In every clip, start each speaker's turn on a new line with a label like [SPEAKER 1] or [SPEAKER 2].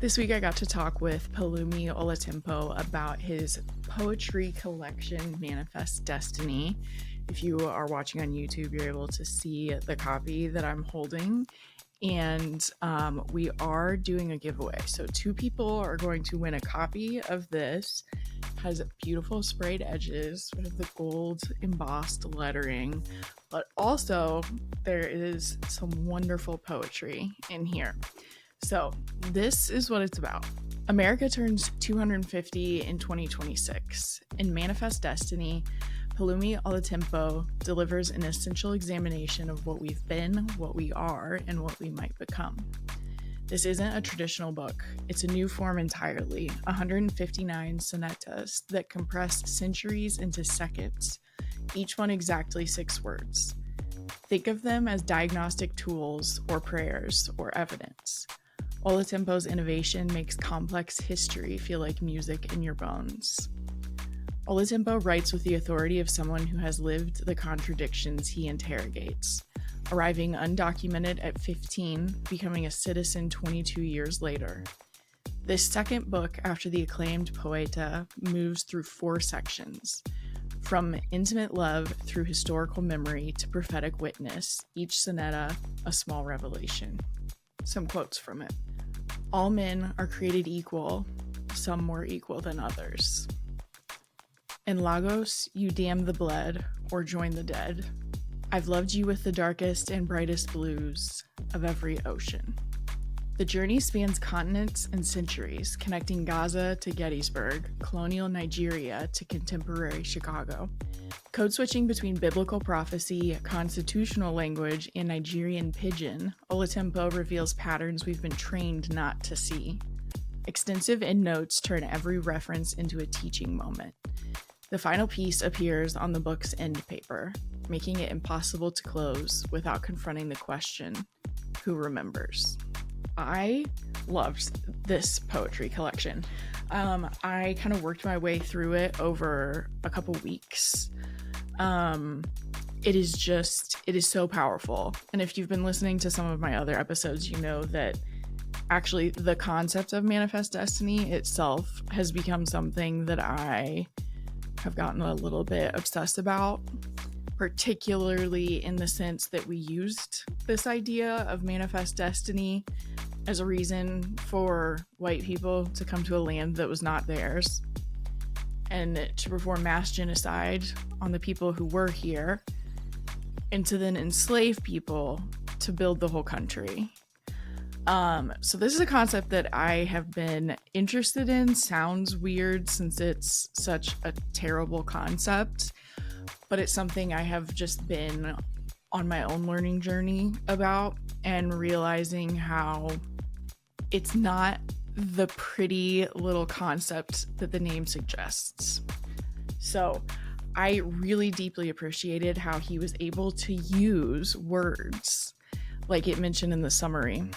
[SPEAKER 1] This week I got to talk with Pelumi Olatinpo about his poetry collection, Manifest Destiny. If you are watching on YouTube, you're able to see the copy that I'm holding. And we are doing a giveaway. So 2 people are going to win a copy of this. It has beautiful sprayed edges with the gold embossed lettering. But also there is some wonderful poetry in here. So this is what it's about. America turns 250 in 2026. In Manifest Destiny, Pelumi Olatinpo delivers an essential examination of what we've been, what we are, and what we might become. This isn't a traditional book. It's a new form entirely, 159 sonetas that compress centuries into seconds, each one exactly 6 words. Think of them as diagnostic tools or prayers or evidence. Olatinpo's innovation makes complex history feel like music in your bones. Olatinpo writes with the authority of someone who has lived the contradictions he interrogates, arriving undocumented at 15, becoming a citizen 22 years later. This second book, after the acclaimed Poeta, moves through 4 sections. From intimate love through historical memory to prophetic witness, each soneta a small revelation. Some quotes from it. All men are created equal, some more equal than others. In Lagos, you damn the bled or join the dead. I've loved you with the darkest and brightest blues of every ocean. The journey spans continents and centuries, connecting Gaza to Gettysburg, colonial Nigeria to contemporary Chicago. Code switching between biblical prophecy, constitutional language, and Nigerian pidgin, Olatinpo reveals patterns we've been trained not to see. Extensive endnotes turn every reference into a teaching moment. The final piece appears on the book's end paper, making it impossible to close without confronting the question, who remembers? I loved this poetry collection. I kind of worked my way through it over a couple weeks. It is so powerful. And if you've been listening to some of my other episodes, you know that actually the concept of Manifest Destiny itself has become something that I have gotten a little bit obsessed about, particularly in the sense that we used this idea of Manifest Destiny as a reason for white people to come to a land that was not theirs and to perform mass genocide on the people who were here and to then enslave people to build the whole country. So this is a concept that I have been interested in. Sounds weird since it's such a terrible concept, but it's something I have just been on my own learning journey about and realizing how it's not the pretty little concept that the name suggests. So I really deeply appreciated how he was able to use words, like it mentioned in the summary,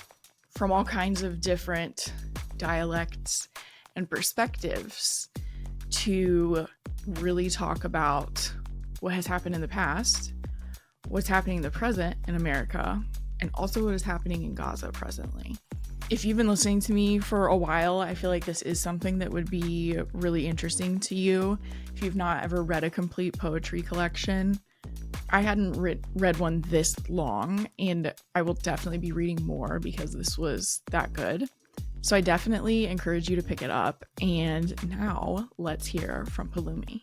[SPEAKER 1] from all kinds of different dialects and perspectives to really talk about what has happened in the past, what's happening in the present in America, and also what is happening in Gaza presently. If you've been listening to me for a while, I feel like this is something that would be really interesting to you. If you've not ever read a complete poetry collection, I hadn't read one this long, and I will definitely be reading more because this was that good. So I definitely encourage you to pick it up. And now let's hear from Pelumi.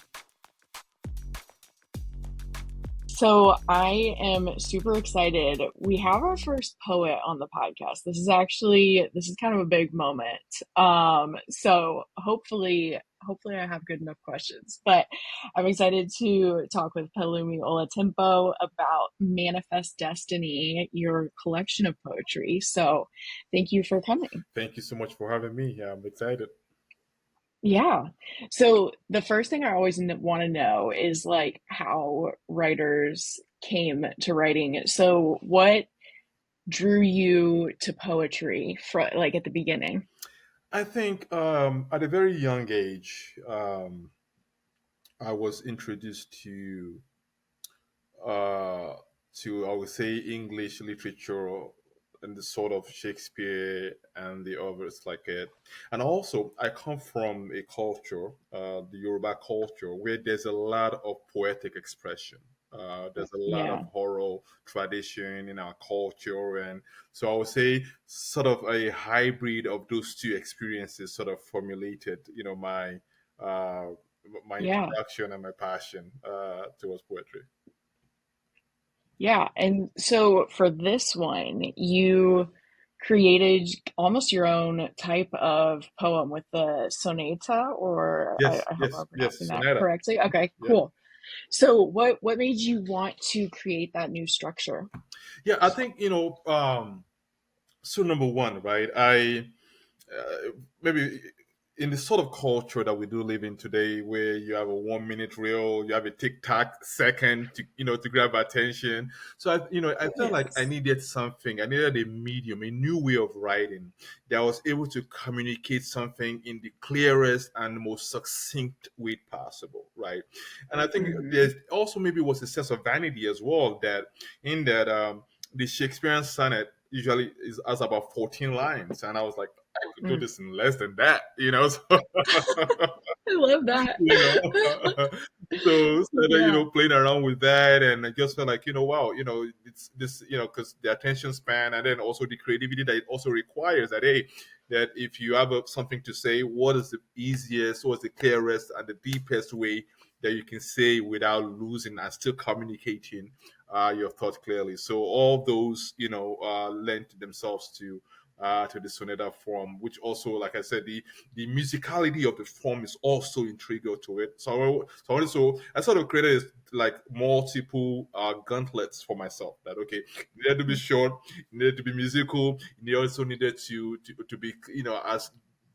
[SPEAKER 1] So I am super excited. We have our first poet on the podcast. This is kind of a big moment. So hopefully I have good enough questions, but I'm excited to talk with Pelumi Olatinpo about Manifest Destiny, your collection of poetry. So thank you for coming.
[SPEAKER 2] Thank you so much for having me. Yeah, I'm excited.
[SPEAKER 1] Yeah. So the first thing I always want to know is like how writers came to writing. So what drew you to poetry like at the beginning?
[SPEAKER 2] I think at a very young age, I was introduced uh, to, I would say, English literature and the sort of Shakespeare and the others like it. And also, I come from a culture, the Yoruba culture, where there's a lot of poetic expression. There's a lot of
[SPEAKER 1] Yeah.
[SPEAKER 2] oral tradition in our culture, and so I would say sort of a hybrid of those two experiences sort of formulated, uh, my
[SPEAKER 1] Yeah.
[SPEAKER 2] introduction and my passion towards poetry.
[SPEAKER 1] Yeah. And so for this one, you created almost your own type of poem with the soneta, or
[SPEAKER 2] Yes,
[SPEAKER 1] I hope
[SPEAKER 2] yes,
[SPEAKER 1] I'm pronouncing
[SPEAKER 2] yes,
[SPEAKER 1] that
[SPEAKER 2] soneta.
[SPEAKER 1] correctly. Okay,
[SPEAKER 2] Yeah.
[SPEAKER 1] cool. So what made you want to create that new structure?
[SPEAKER 2] Yeah, I think, so number one, right? Maybe in the sort of culture that we do live in today, where you have a 1 minute reel, you have a TikTok second to to grab attention. So I felt like I
[SPEAKER 1] Yes.
[SPEAKER 2] needed something. I needed a medium, a new way of writing that was able to communicate something in the clearest and most succinct way possible, right? And I think
[SPEAKER 1] Hmm.
[SPEAKER 2] there's also maybe was a sense of vanity as well, that in that the Shakespearean sonnet usually is has about 14 lines, and I was like, I could do
[SPEAKER 1] Mm.
[SPEAKER 2] this in less than that, So,
[SPEAKER 1] I love that.
[SPEAKER 2] you know, so started,
[SPEAKER 1] Yeah.
[SPEAKER 2] playing around with that, and I just felt like, wow, it's this, because the attention span, and then also the creativity that it also requires. That hey, that if you have something to say, what is the easiest, what's the clearest, and the deepest way that you can say without losing and still communicating your thought clearly. So all those, lend themselves to the sonata form, which also, like I said, the musicality of the form is also integral to it. So I sort of created like multiple gauntlets for myself. That okay, it needed to be short, it needed to be musical, it also needed to be as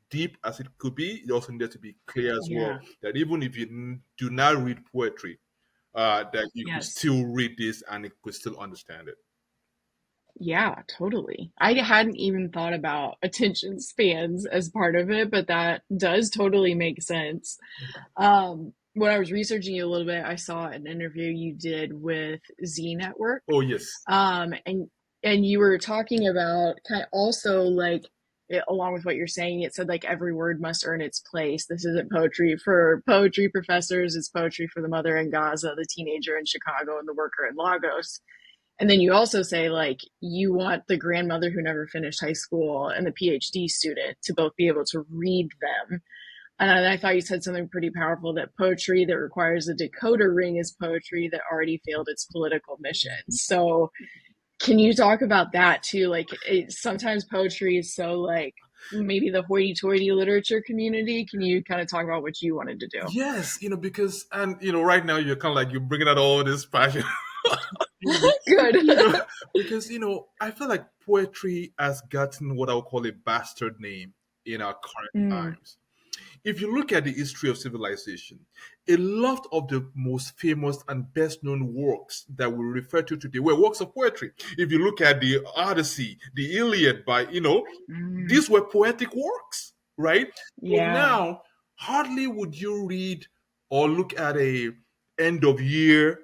[SPEAKER 2] deep as it could be. It also needed to be clear as well.
[SPEAKER 1] Yeah.
[SPEAKER 2] That even if you do not read poetry, that you could
[SPEAKER 1] Yes.
[SPEAKER 2] still read this and it could still understand it.
[SPEAKER 1] Yeah, totally. I hadn't even thought about attention spans as part of it, but that does totally make sense. When I was researching you a little bit, I saw an interview you did with Z Network.
[SPEAKER 2] Oh yes.
[SPEAKER 1] Um, and and you were talking about kind of also like along with what you're saying, it said like every word must earn its place. This isn't poetry for poetry professors, it's poetry for the mother in Gaza, the teenager in Chicago, and the worker in Lagos. And then you also say like you want the grandmother who never finished high school and the PhD student to both be able to read them. And I thought you said something pretty powerful, that poetry that requires a decoder ring is poetry that already failed its political mission. So can you talk about that too? Like sometimes poetry is so like maybe the hoity-toity literature community. Can you kind of talk about what you wanted to do?
[SPEAKER 2] Yes, because and right now you're kind of like you're bringing out all this passion.
[SPEAKER 1] Good.
[SPEAKER 2] you know, because I feel like poetry has gotten what I would call a bastard name in our current
[SPEAKER 1] Mm,
[SPEAKER 2] times. If you look at the history of civilization, a lot of the most famous and best known works that we refer to today were works of poetry. If you look at the Odyssey, the Iliad,
[SPEAKER 1] mm,
[SPEAKER 2] these were poetic works, right? But
[SPEAKER 1] yeah.
[SPEAKER 2] now, hardly would you read or look at a end of year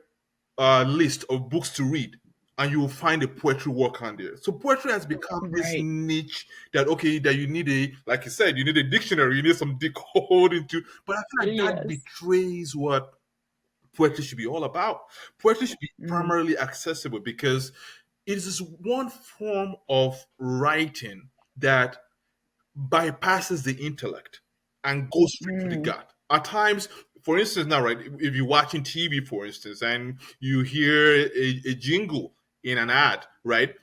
[SPEAKER 2] list of books to read, and you will find a poetry work on there. So poetry has become this
[SPEAKER 1] Right.
[SPEAKER 2] niche that okay, that you need like you said, you need a dictionary, you need some decoding to. But I feel like that
[SPEAKER 1] Yes.
[SPEAKER 2] betrays what poetry should be all about. Poetry should be
[SPEAKER 1] Mm,
[SPEAKER 2] primarily accessible because it is this one form of writing that bypasses the intellect and goes straight to the
[SPEAKER 1] mm,
[SPEAKER 2] gut. At times, for instance, now, right, if you're watching TV, for instance, and you hear a jingle in an ad, right,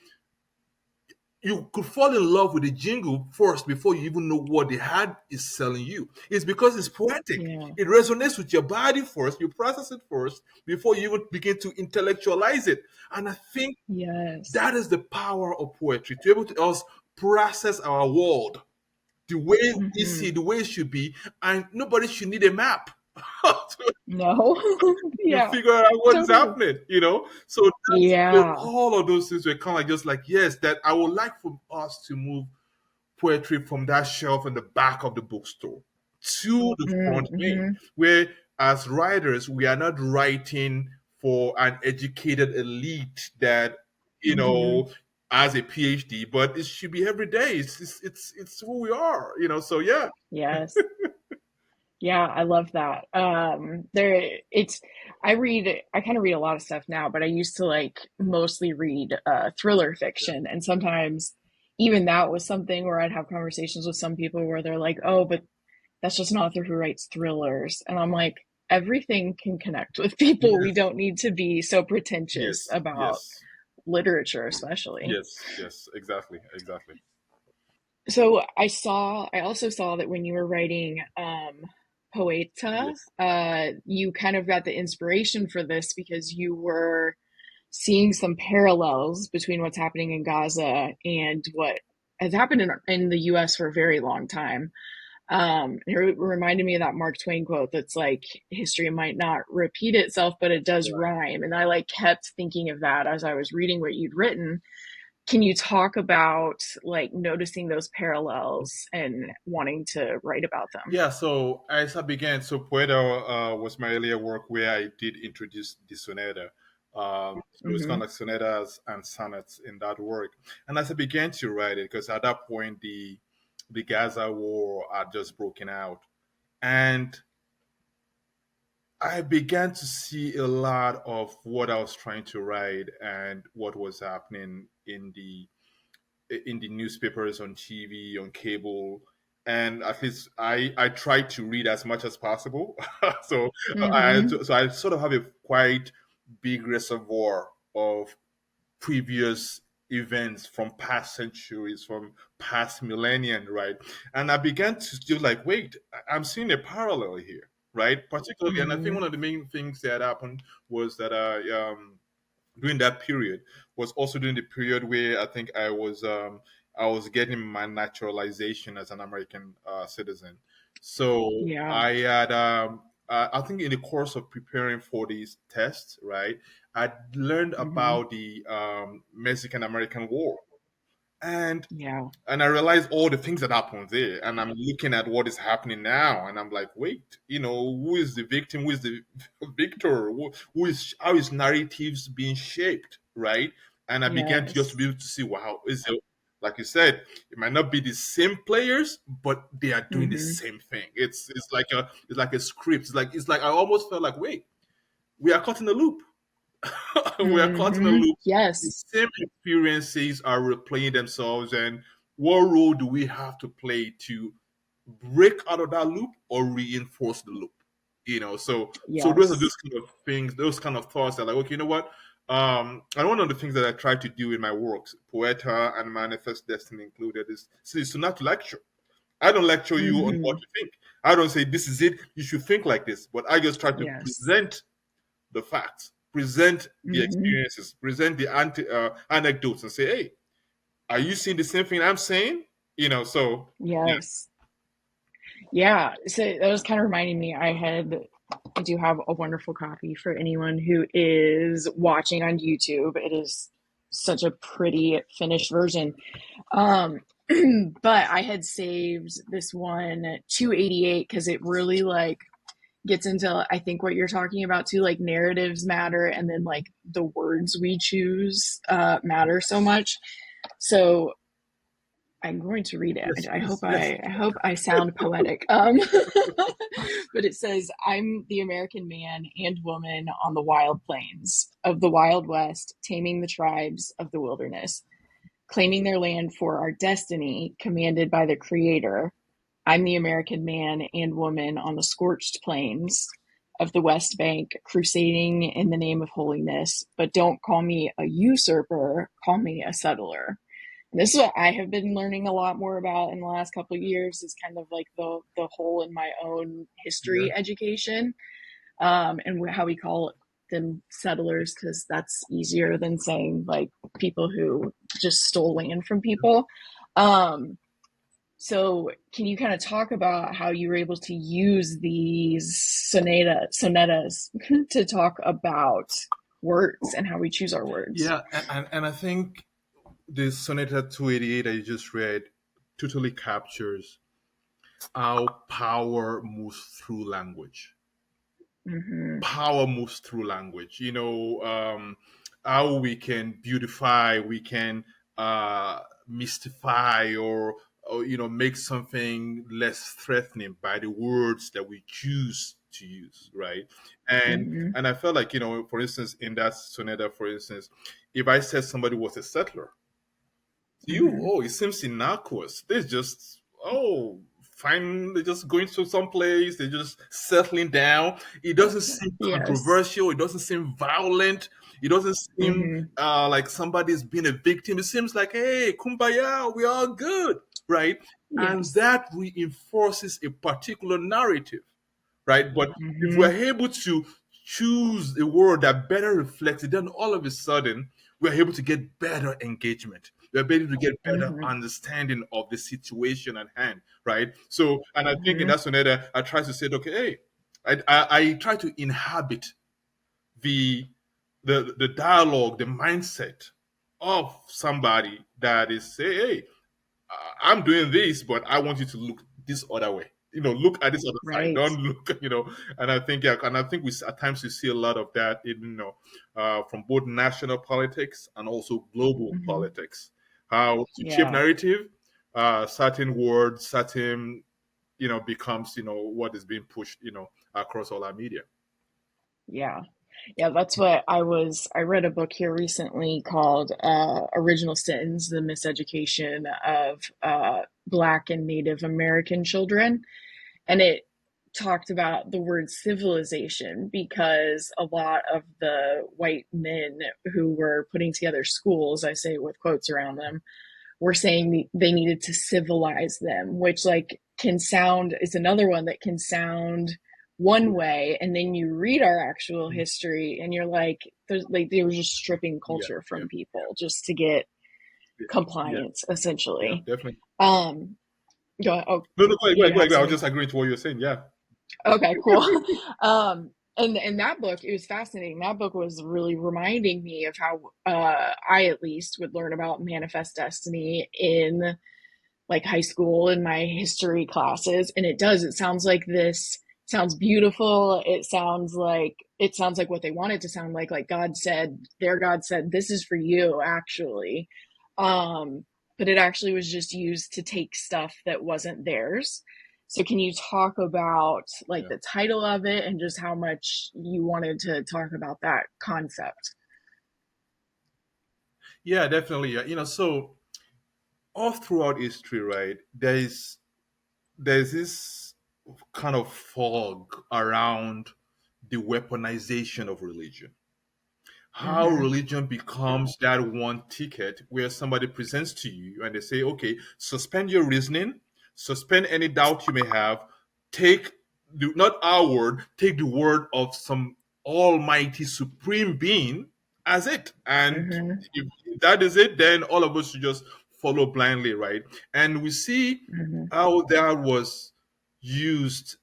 [SPEAKER 2] you could fall in love with the jingle first before you even know what the ad is selling you. It's because it's poetic.
[SPEAKER 1] yeah.
[SPEAKER 2] It resonates with your body first. You process it first before you even begin to intellectualize it. And I think
[SPEAKER 1] Yes.
[SPEAKER 2] that is the power of poetry to be able to us process our world the way we see
[SPEAKER 1] Hmm.
[SPEAKER 2] it, the way it should be, and nobody should need a map to
[SPEAKER 1] No. Yeah,
[SPEAKER 2] figure out what is
[SPEAKER 1] totally.
[SPEAKER 2] happening. So
[SPEAKER 1] Yeah.
[SPEAKER 2] all of those things were kind of like just like yes, that I would like for us to move poetry from that shelf in the back of the bookstore to the front main,
[SPEAKER 1] Mm-hmm.
[SPEAKER 2] where as writers we are not writing for an educated elite that you
[SPEAKER 1] Mm-hmm.
[SPEAKER 2] know as a PhD, but it should be every day. It's who we are, you know. So yeah,
[SPEAKER 1] Yes. Yeah, I love that. I kind of read a lot of stuff now, but I used to like mostly read thriller
[SPEAKER 2] yeah,
[SPEAKER 1] fiction. And sometimes even that was something where I'd have conversations with some people where they're like, "Oh, but that's just an author who writes thrillers." And I'm like, everything can connect with people. We
[SPEAKER 2] yes,
[SPEAKER 1] don't need to be so pretentious
[SPEAKER 2] yes,
[SPEAKER 1] about
[SPEAKER 2] yes,
[SPEAKER 1] literature, especially.
[SPEAKER 2] yes, yes, exactly, exactly.
[SPEAKER 1] So I also saw that when you were writing Poeta,
[SPEAKER 2] Yes,
[SPEAKER 1] you kind of got the inspiration for this because you were seeing some parallels between what's happening in Gaza and what has happened in the US for a very long time. It reminded me of that Mark Twain quote that's like, history might not repeat itself, but it does
[SPEAKER 2] right.
[SPEAKER 1] rhyme. And I like kept thinking of that as I was reading what you'd written. Can you talk about like noticing those parallels and wanting to write about them?
[SPEAKER 2] Yeah, so as I began, so Poeta was my earlier work where I did introduce the soneta. So it's kind
[SPEAKER 1] Mm-hmm.
[SPEAKER 2] of like sonetas and sonnets in that work. And as I began to write it, because at that point the Gaza war had just broken out, and I began to see a lot of what I was trying to write and what was happening in the newspapers, on TV, on cable, and at least I try to read as much as possible. So
[SPEAKER 1] Mm-hmm.
[SPEAKER 2] I sort of have a quite big reservoir of previous events from past centuries, from past millennia, right? And I began to feel like, wait, I'm seeing a parallel here, right? Particularly, and I think
[SPEAKER 1] Mm-hmm.
[SPEAKER 2] one of the main things that happened was that during that period was also during the period where I was getting my naturalization as an American citizen. So
[SPEAKER 1] Yeah.
[SPEAKER 2] I had I think in the course of preparing for these tests, right, I learned
[SPEAKER 1] Mm-hmm.
[SPEAKER 2] about the Mexican American War, and
[SPEAKER 1] Yeah.
[SPEAKER 2] I realized all the things that happened there, and I'm looking at what is happening now, and I'm like, wait, you know, who is the victim? Who is the victor? Who is how is narratives being shaped, right? And I began to just
[SPEAKER 1] Yes.
[SPEAKER 2] be able to see, wow, is it like you said, it might not be the same players, but they are doing the
[SPEAKER 1] Mm-hmm.
[SPEAKER 2] same thing. It's like a script. It's like I almost felt like, wait, we are caught in a loop. We are caught in a
[SPEAKER 1] Mm-hmm.
[SPEAKER 2] loop. The
[SPEAKER 1] Yes.
[SPEAKER 2] same experiences are replaying themselves, and what role do we have to play to break out of that loop or reinforce the loop? You know, so those are
[SPEAKER 1] Yes.
[SPEAKER 2] those kind of things, those kind of thoughts that like, okay, you know what? And one of the things that I try to do in my works, Poeta and Manifest Destiny included, is to not lecture. I don't lecture you on what
[SPEAKER 1] Mm-hmm.
[SPEAKER 2] to think. I don't say this is it. You should think like this. But I just try to
[SPEAKER 1] Yes.
[SPEAKER 2] present the facts, present the
[SPEAKER 1] Mm-hmm.
[SPEAKER 2] experiences, present the anecdotes, and say, "Hey, are you seeing the same thing I'm saying?" You know, so yeah,
[SPEAKER 1] Yes. Yeah. So that was kind of reminding me, I do have a wonderful copy for anyone who is watching on YouTube. It is such a pretty finished version. Um, but I had saved this one 288 because it really like gets into I think what you're talking about too, like narratives matter and then like the words we choose matter so much. So I'm going to read it.
[SPEAKER 2] yes, please, yes,
[SPEAKER 1] I hope I sound poetic. But it says, "I'm the American man and woman on the wild plains of the Wild West, taming the tribes of the wilderness, claiming their land for our destiny, commanded by the Creator. I'm the American man and woman on the scorched plains of the West Bank, crusading in the name of holiness. But don't call me a usurper, call me a settler." And this is what I have been learning a lot more about in the last couple of years is kind of like the hole in my own
[SPEAKER 2] yeah,
[SPEAKER 1] history education, and how we call them settlers because that's easier than saying like people who just stole land from people. Um, so can you kind of talk about how you were able to use these sonetas to talk about words and how we choose our words?
[SPEAKER 2] yeah, and I think the Sonata 288 that you just read totally captures how power moves through language.
[SPEAKER 1] Mm-hmm.
[SPEAKER 2] Power moves through language. You know, how we can beautify, we can mystify or make something less threatening by the words that we choose to use, right? and
[SPEAKER 1] Mm-hmm.
[SPEAKER 2] and I felt like, for instance, in that sonata, for instance, if I said somebody was a settler to you,
[SPEAKER 1] Mm-hmm.
[SPEAKER 2] oh, it seems innocuous. They're just, oh, fine. They're just going to some place. They're just settling down. It doesn't seem
[SPEAKER 1] Yes.
[SPEAKER 2] controversial. It doesn't seem violent. It doesn't seem
[SPEAKER 1] Mm-hmm.
[SPEAKER 2] like somebody's been a victim. It seems like, hey, kumbaya, we're all good, right? And
[SPEAKER 1] Yes.
[SPEAKER 2] that reinforces a particular narrative, right? But if
[SPEAKER 1] Mm-hmm.
[SPEAKER 2] we're able to choose a word that better reflects it, then all of a sudden we're able to get better engagement. We're able to get better
[SPEAKER 1] Mm-hmm.
[SPEAKER 2] understanding of the situation at hand, right? So, and I think in
[SPEAKER 1] Mm-hmm.
[SPEAKER 2] that sonata, I try to say, okay, hey, I try to inhabit the the dialogue, the mindset of somebody that is say, hey, I'm doing this, but I want you to look this other way. Look at this other side.
[SPEAKER 1] Right.
[SPEAKER 2] Don't look, And I think, yeah, and I think we at times we see a lot of that in, from both national politics and also global
[SPEAKER 1] Mm-hmm.
[SPEAKER 2] politics. How to shape
[SPEAKER 1] Yeah.
[SPEAKER 2] narrative, certain words, certain, becomes, what is being pushed, across all our media.
[SPEAKER 1] Yeah. Yeah, that's what I read a book here recently called Original Sins: The Miseducation of Black and Native American Children. And it talked about the word civilization because a lot of the white men who were putting together schools, I say with quotes around them, were saying they needed to civilize them, which like can sound is another one that can sound one way, and then you read our actual history and you're like, they were just stripping
[SPEAKER 2] Yeah,
[SPEAKER 1] culture
[SPEAKER 2] yeah,
[SPEAKER 1] from people just to get
[SPEAKER 2] yeah, yeah,
[SPEAKER 1] compliance
[SPEAKER 2] yeah,
[SPEAKER 1] essentially.
[SPEAKER 2] definitely.
[SPEAKER 1] um Go ahead. Oh,
[SPEAKER 2] No, no, go ahead, go
[SPEAKER 1] you
[SPEAKER 2] ahead, go
[SPEAKER 1] have
[SPEAKER 2] ahead. I was
[SPEAKER 1] something.
[SPEAKER 2] just agreeing to what you were saying. Yeah,
[SPEAKER 1] Okay, cool. And that book, it was fascinating. That book was really reminding me of how I at least would learn about manifest destiny in like high school in my history classes. And it sounds like this sounds beautiful. It sounds like what they want it to sound like God said, their God said, this is for you, actually. Um, but it actually was just used to take stuff that wasn't theirs. So can you talk about like
[SPEAKER 2] yeah,
[SPEAKER 1] the title of it and just how much you wanted to talk about that concept?
[SPEAKER 2] yeah, definitely. Yeah. So all throughout history, right, there's this kind of fog around the weaponization of religion. How
[SPEAKER 1] Mm-hmm.
[SPEAKER 2] religion becomes that one ticket where somebody presents to you and they say, okay, suspend your reasoning, suspend any doubt you may have, take not our word, take the word of some almighty supreme being as it. And
[SPEAKER 1] Mm-hmm.
[SPEAKER 2] if that is it, then all of us should just follow blindly, right? And we see
[SPEAKER 1] Mm-hmm.
[SPEAKER 2] how that was used,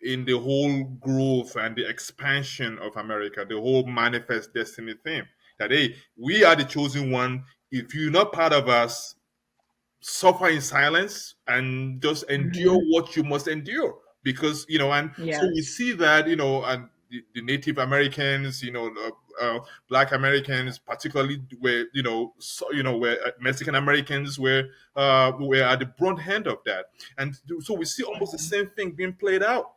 [SPEAKER 2] in the whole growth and the expansion of America, the whole manifest destiny theme. That hey, we are the chosen one. If you're not part of us, suffer in silence and just endure
[SPEAKER 1] Mm-hmm.
[SPEAKER 2] what you must endure. Because and so we
[SPEAKER 1] Yes.
[SPEAKER 2] see that, and the Native Americans, Black Americans, particularly where where Mexican Americans were at the brunt end of that, and so we see almost the
[SPEAKER 1] Mm-hmm.
[SPEAKER 2] same thing being played out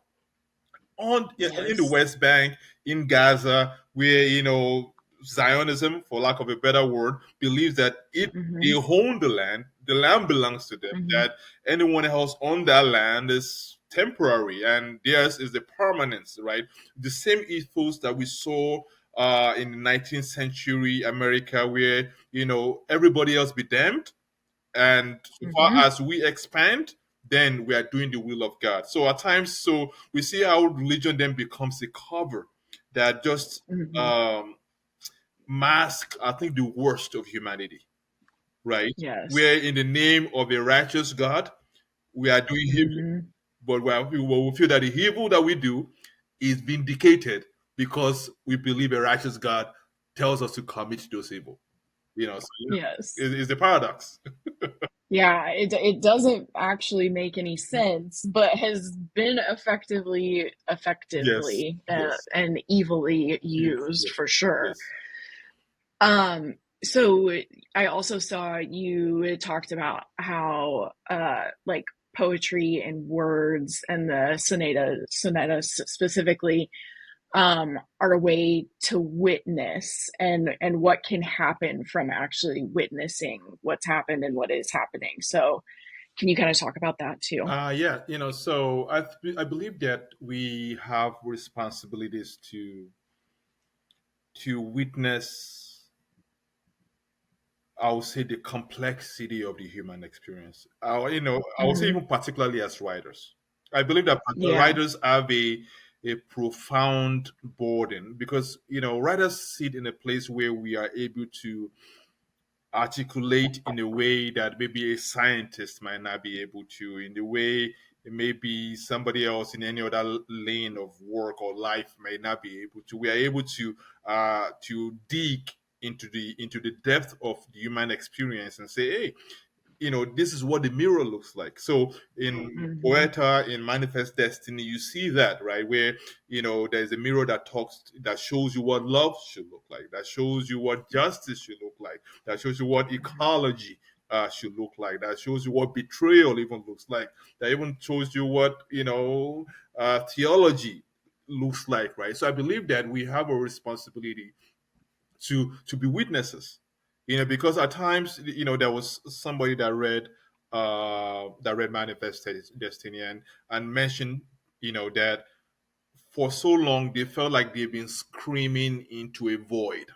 [SPEAKER 2] on in the
[SPEAKER 1] Yes.
[SPEAKER 2] West Bank, in Gaza, where Zionism, for lack of a better word, believes that they
[SPEAKER 1] Mm-hmm.
[SPEAKER 2] own the land belongs to them,
[SPEAKER 1] Mm-hmm.
[SPEAKER 2] that anyone else on that land is temporary and theirs is the permanence, right? The same ethos that we saw in the 19th century America, where everybody else be damned, and so far
[SPEAKER 1] Mm-hmm.
[SPEAKER 2] as we expand, then we are doing the will of God. So at times, so we see how religion then becomes a cover that just
[SPEAKER 1] Mm-hmm.
[SPEAKER 2] um mask, I think, the worst of humanity, right?
[SPEAKER 1] Yes.
[SPEAKER 2] Where in the name of a righteous God we are doing evil,
[SPEAKER 1] Mm-hmm.
[SPEAKER 2] but we feel that the evil that we do is vindicated because we believe a righteous God tells us to commit those evil. So yeah,
[SPEAKER 1] Yes.
[SPEAKER 2] it's the paradox.
[SPEAKER 1] Yeah, it doesn't actually make any sense, but has been
[SPEAKER 2] Yes,
[SPEAKER 1] effectively
[SPEAKER 2] yes,
[SPEAKER 1] and evilly
[SPEAKER 2] yes,
[SPEAKER 1] used
[SPEAKER 2] yes,
[SPEAKER 1] for sure.
[SPEAKER 2] yes.
[SPEAKER 1] So I also saw you talked about how like poetry and words and the sonetas specifically are a way to witness and what can happen from actually witnessing what's happened and what is happening. So can you kind of talk about that too?
[SPEAKER 2] Yeah, so I believe that we have responsibilities to witness, I would say, the complexity of the human experience. I would say
[SPEAKER 1] Hmm.
[SPEAKER 2] even particularly as writers. I believe that
[SPEAKER 1] Yeah.
[SPEAKER 2] writers have a profound burden because writers sit in a place where we are able to articulate in a way that maybe a scientist might not be able to, in the way maybe somebody else in any other lane of work or life may not be able to. We are able to dig into the depth of the human experience and say, hey, this is what the mirror looks like. So in
[SPEAKER 1] Hmm.
[SPEAKER 2] Poeta, in Manifest Destiny, you see that, right? Where, there's a mirror that shows you what love should look like, that shows you what justice should look like, that shows you what ecology should look like, that shows you what betrayal even looks like, that even shows you what, theology looks like, right? So I believe that we have a responsibility to be witnesses, because at times, there was somebody that read Manifest Destiny and mentioned, that for so long they felt like they've been screaming into a void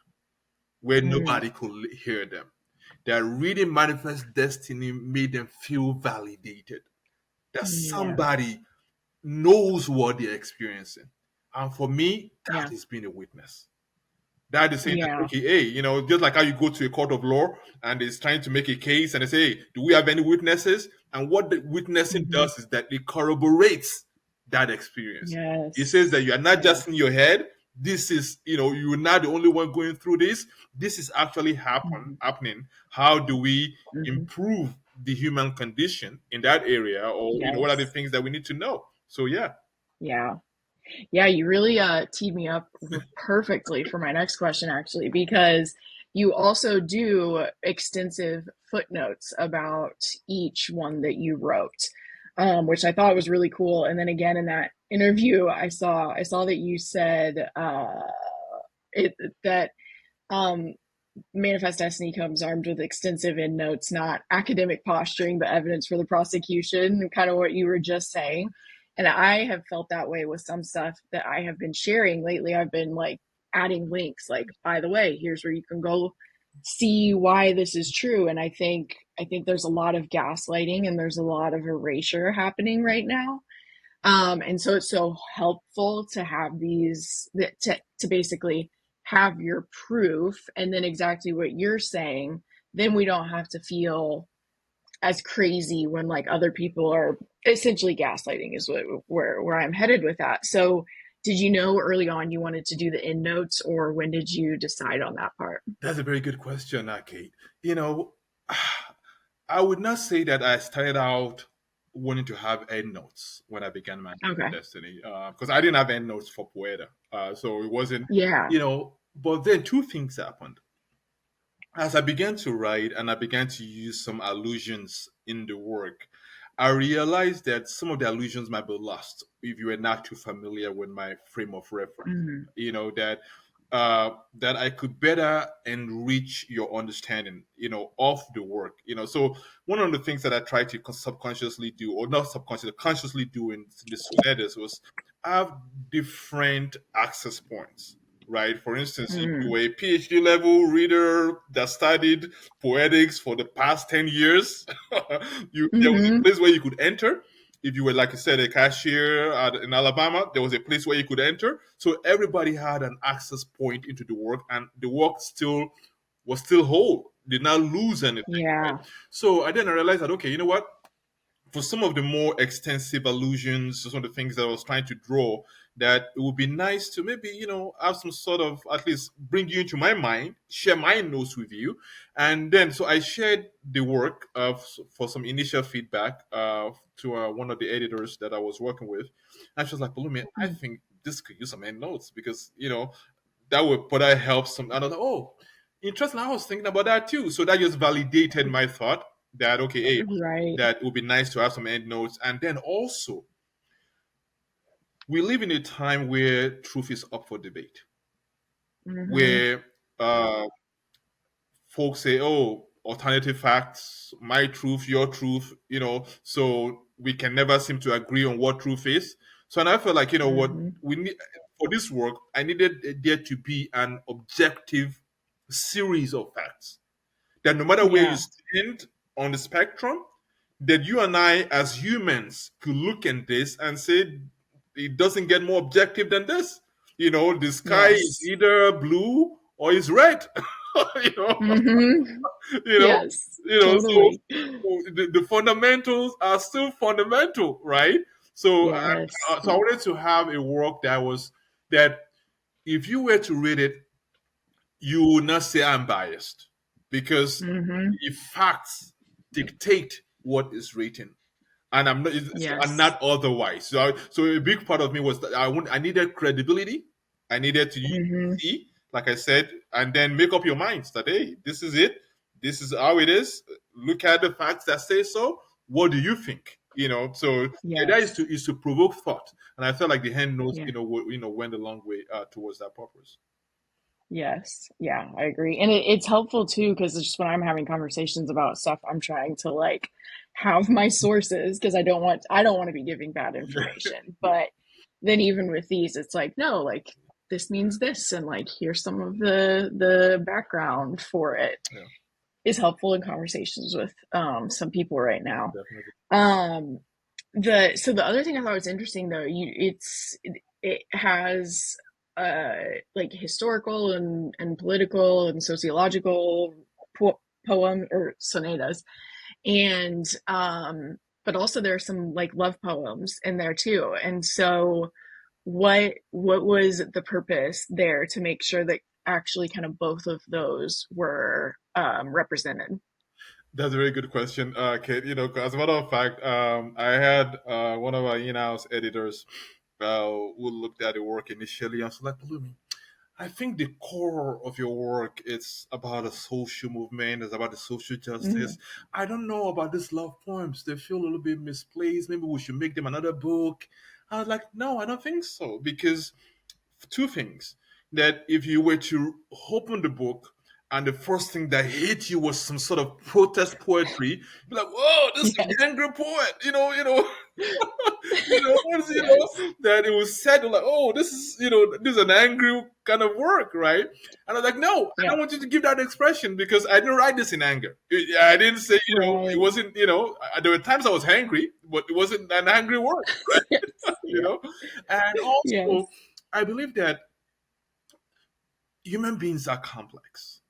[SPEAKER 2] where
[SPEAKER 1] Mm.
[SPEAKER 2] nobody could hear them. That reading Manifest Destiny made them feel validated, that
[SPEAKER 1] Yeah.
[SPEAKER 2] somebody knows what they're experiencing. And for me, that
[SPEAKER 1] Yeah.
[SPEAKER 2] has been a witness. That is saying that,
[SPEAKER 1] Yeah.
[SPEAKER 2] okay, hey, just like how you go to a court of law and it's trying to make a case and they say, hey, do we have any witnesses? And what the witnessing
[SPEAKER 1] Hmm.
[SPEAKER 2] does is that it corroborates that experience. It says that
[SPEAKER 1] Yes.
[SPEAKER 2] you are not
[SPEAKER 1] Yeah.
[SPEAKER 2] just in your head. This is, you're not the only one going through this. This is actually
[SPEAKER 1] Hmm.
[SPEAKER 2] happening. How do we
[SPEAKER 1] Hmm.
[SPEAKER 2] improve the human condition in that area? Or, what are the
[SPEAKER 1] Yes.
[SPEAKER 2] things that we need to know? So, yeah.
[SPEAKER 1] Yeah. Yeah, you really teed me up perfectly for my next question, actually, because you also do extensive footnotes about each one that you wrote, which I thought was really cool. And then again in that interview, I saw that you said it that um, Manifest Destiny comes armed with extensive endnotes, not academic posturing, but evidence for the prosecution, kind of what you were just saying. And I have felt that way with some stuff that I have been sharing lately. I've been like adding links, like, by the way, here's where you can go see why this is true. And I think there's a lot of gaslighting and there's a lot of erasure happening right now. And so it's so helpful to have these to basically have your proof and then exactly what you're saying. Then we don't have to feel as crazy when like other people are essentially gaslighting is where I'm headed with that. So did you know early on you wanted to do the end notes or when did you decide on that part?
[SPEAKER 2] That's a very good question, Kate. You know, I would not say that I started out wanting to have end notes when I began my
[SPEAKER 1] Okay.
[SPEAKER 2] destiny, because I didn't have end notes for Poeta, so it wasn't,
[SPEAKER 1] Yeah.
[SPEAKER 2] But then two things happened as I began to write and I began to use some allusions in the work. I realized that some of the allusions might be lost if you were not too familiar with my frame of reference.
[SPEAKER 1] Mm-hmm.
[SPEAKER 2] That I could better enrich your understanding, of the work. So one of the things that I tried to subconsciously do, or not subconsciously, consciously do in the sonetas was have different access points. Right. For instance, if you
[SPEAKER 1] Mm-hmm.
[SPEAKER 2] were a PhD level reader that studied poetics for the past 10 years, there was a
[SPEAKER 1] Mm-hmm.
[SPEAKER 2] place where you could enter. If you were, like I said, a cashier in Alabama, there was a place where you could enter. So everybody had an access point into the work, and the work was still whole, did not lose anything. Right.
[SPEAKER 1] Yeah.
[SPEAKER 2] So I then realized that, okay, you know what? For some of the more extensive allusions, some of the things that I was trying to draw, that it would be nice to maybe, have some sort of, at least bring you into my mind, share my notes with you. And then, so I shared the work for some initial feedback to one of the editors that I was working with. And she was like, Palumi, I think this could use some end notes because, that would, but I help some, and I was like, oh, Interesting. I was thinking about that too. So that just validated my thought that okay, hey,
[SPEAKER 1] Right.
[SPEAKER 2] that would be nice to have some end notes. And then also, we live in a time where truth is up for debate,
[SPEAKER 1] Mm-hmm.
[SPEAKER 2] where folks say, "Oh, alternative facts, my truth, your truth," so we can never seem to agree on what truth is. So, and I feel like what
[SPEAKER 1] Mm-hmm.
[SPEAKER 2] we need for this work, I needed there to be an objective series of facts that no matter where you
[SPEAKER 1] Yeah.
[SPEAKER 2] stand on the spectrum, that you and I as humans could look at this and say it doesn't get more objective than this. The sky is
[SPEAKER 1] Yes.
[SPEAKER 2] either blue or is red. you know,
[SPEAKER 1] Mm-hmm.
[SPEAKER 2] you know,
[SPEAKER 1] Yes.
[SPEAKER 2] so
[SPEAKER 1] Totally.
[SPEAKER 2] the fundamentals are still fundamental, right? So,
[SPEAKER 1] Yes.
[SPEAKER 2] so I wanted to have a work that if you were to read it, you would not say I'm biased because
[SPEAKER 1] Mm-hmm.
[SPEAKER 2] the facts dictate what is written, and I'm
[SPEAKER 1] Yes.
[SPEAKER 2] not otherwise. So a big part of me was that I needed credibility. I needed to
[SPEAKER 1] Mm-hmm.
[SPEAKER 2] see, like I said, and then make up your minds that hey, this is it. This is how it is. Look at the facts that say so. What do you think? So the idea is
[SPEAKER 1] Yes.
[SPEAKER 2] to provoke thought, and I felt like the hand notes,
[SPEAKER 1] Yeah.
[SPEAKER 2] went a long way towards that purpose.
[SPEAKER 1] Yes. Yeah, I agree. And it's helpful too, because it's just when I'm having conversations about stuff, I'm trying to like have my sources because I don't want to be giving bad information. But then even with these, it's like, no, like this means this, and like here's some of the background for it
[SPEAKER 2] Yeah,
[SPEAKER 1] is helpful in conversations with some people right now.
[SPEAKER 2] definitely.
[SPEAKER 1] Um the other thing I thought was interesting though, it has like historical and political and sociological poem or sonetas, and but also there are some like love poems in there too. And so what was the purpose there to make sure that actually kind of both of those were represented?
[SPEAKER 2] That's a very good question, Kate. As a matter of fact, I had one of our in-house editors who looked at the work initially and was like, Pelumi, I think the core of your work is about a social movement, it's about the social
[SPEAKER 1] Mm,
[SPEAKER 2] justice. I don't know about these love poems. They feel a little bit misplaced. Maybe we should make them another book. I was like, no, I don't think so. Because two things that if you were to open the book and the first thing that hit you was some sort of protest poetry, you'd be like, "Whoa, this is an
[SPEAKER 1] yes.
[SPEAKER 2] angry poet!"
[SPEAKER 1] Yes.
[SPEAKER 2] That it was said like, "Oh, this is an angry kind of work, right?" And I was like, "No, I
[SPEAKER 1] Yeah.
[SPEAKER 2] don't want you to give that expression because I didn't write this in anger. I didn't say, it
[SPEAKER 1] Right.
[SPEAKER 2] wasn't, there were times I was angry, but it wasn't an angry word,
[SPEAKER 1] Yes.
[SPEAKER 2] you
[SPEAKER 1] Yeah.
[SPEAKER 2] know." And
[SPEAKER 1] Yes.
[SPEAKER 2] also, I believe that human beings are complex.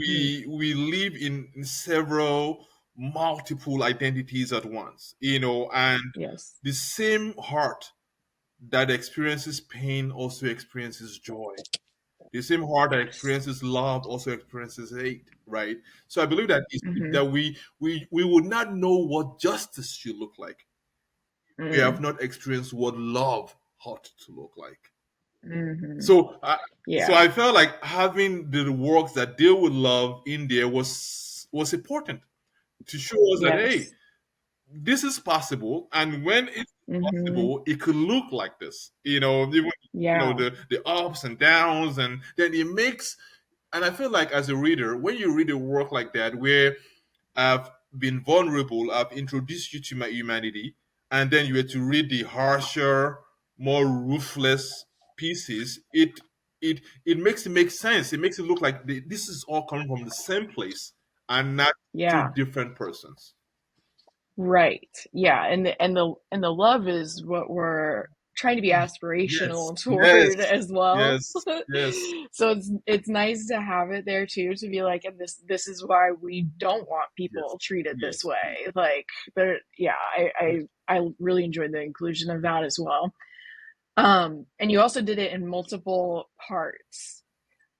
[SPEAKER 1] Mm,
[SPEAKER 2] We live in several multiple identities at once, and
[SPEAKER 1] yes.
[SPEAKER 2] the same heart that experiences pain also experiences joy. The same heart that
[SPEAKER 1] Yes.
[SPEAKER 2] experiences love also experiences hate, right? So I believe that
[SPEAKER 1] Mm-hmm.
[SPEAKER 2] that we would not know what justice should look like. We have
[SPEAKER 1] Mm,
[SPEAKER 2] not experienced what love ought to look like.
[SPEAKER 1] mm-hmm.
[SPEAKER 2] So
[SPEAKER 1] Yeah.
[SPEAKER 2] I felt like having the works that deal with love in there was important to show us that hey,
[SPEAKER 1] Yes.
[SPEAKER 2] this is possible, and when it's
[SPEAKER 1] Mm-hmm.
[SPEAKER 2] possible, it could look like this. Even
[SPEAKER 1] Yeah.
[SPEAKER 2] the ups and downs, and then it makes. And I feel like as a reader, when you read a work like that, where I've been vulnerable. I've introduced you to my humanity, and then you were to read the harsher, more ruthless pieces. It makes it make sense. It makes it look like this is all coming from the same place and not two
[SPEAKER 1] Yeah.
[SPEAKER 2] different persons.
[SPEAKER 1] Right. Yeah. And the love is what we're trying to be
[SPEAKER 2] Yes,
[SPEAKER 1] aspirational toward
[SPEAKER 2] yes,
[SPEAKER 1] as well.
[SPEAKER 2] yes, yes,
[SPEAKER 1] So it's nice to have it there too, to be like, and this is why we don't want
[SPEAKER 2] yes,
[SPEAKER 1] people treated this
[SPEAKER 2] yes,
[SPEAKER 1] way. Like there, yeah, I really enjoyed the inclusion of that as well. And you also did it in multiple parts.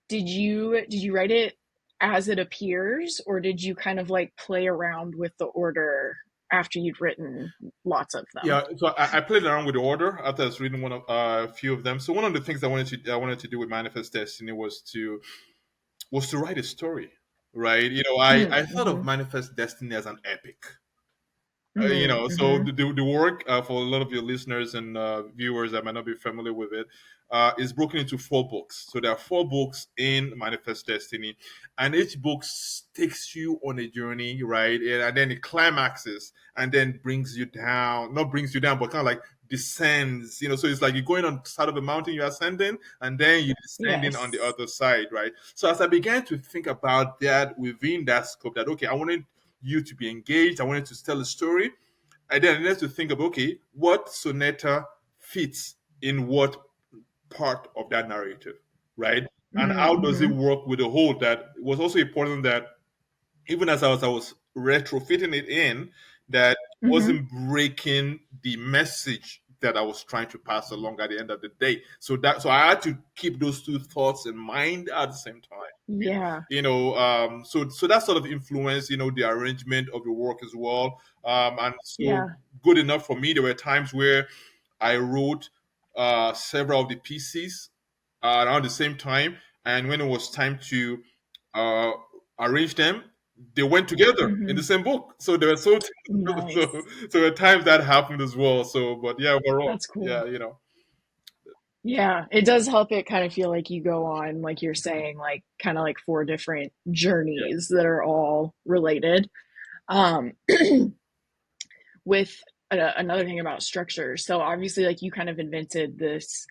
[SPEAKER 1] Did you write it as it appears, or did you kind of like play around with the order after you'd written lots of them?
[SPEAKER 2] yeah. So I played around with the order after I was reading one of a few of them. So one of the things I wanted to do with Manifest Destiny was to was to write a story, right? I thought of
[SPEAKER 1] Mm-hmm.
[SPEAKER 2] Manifest Destiny as an epic. So
[SPEAKER 1] Mm-hmm.
[SPEAKER 2] the work, for a lot of your listeners and viewers that might not be familiar with it, is broken into 4 books. So there are 4 books in Manifest Destiny, and each book takes you on a journey, right? And then it climaxes and then brings you down, not brings you down, but kind of like descends. So it's like you're going on the side of a mountain, you're ascending, and then you're descending on the
[SPEAKER 1] Yes.
[SPEAKER 2] other side, right? So as I began to think about that within that scope, that okay, I wanted you to be engaged. I wanted to tell a story. And then I needed to think of, okay, what soneta fits in what part of that narrative, right? And how does it
[SPEAKER 1] Mm-hmm.
[SPEAKER 2] work with the whole? That it was also important that even as I was retrofitting it in, that it
[SPEAKER 1] Mm-hmm.
[SPEAKER 2] wasn't breaking the message that I was trying to pass along at the end of the day. So I had to keep those two thoughts in mind at the same time.
[SPEAKER 1] Yeah.
[SPEAKER 2] So that sort of influenced the arrangement of the work as well. And so
[SPEAKER 1] Yeah.
[SPEAKER 2] good enough for me. There were times where I wrote several of the pieces around the same time, and when it was time to uh, arrange them, they went together in the
[SPEAKER 1] Mm-hmm.
[SPEAKER 2] same book. So there were so so
[SPEAKER 1] Nice.
[SPEAKER 2] so there were times that happened as well. So, but yeah, overall,
[SPEAKER 1] That's cool.
[SPEAKER 2] yeah.
[SPEAKER 1] Yeah, it does help it kind of feel like you go on, like you're saying, like kind of like 4 different
[SPEAKER 2] Yeah.
[SPEAKER 1] journeys that are all related. Um, with another thing about structure. So obviously, like you kind of invented this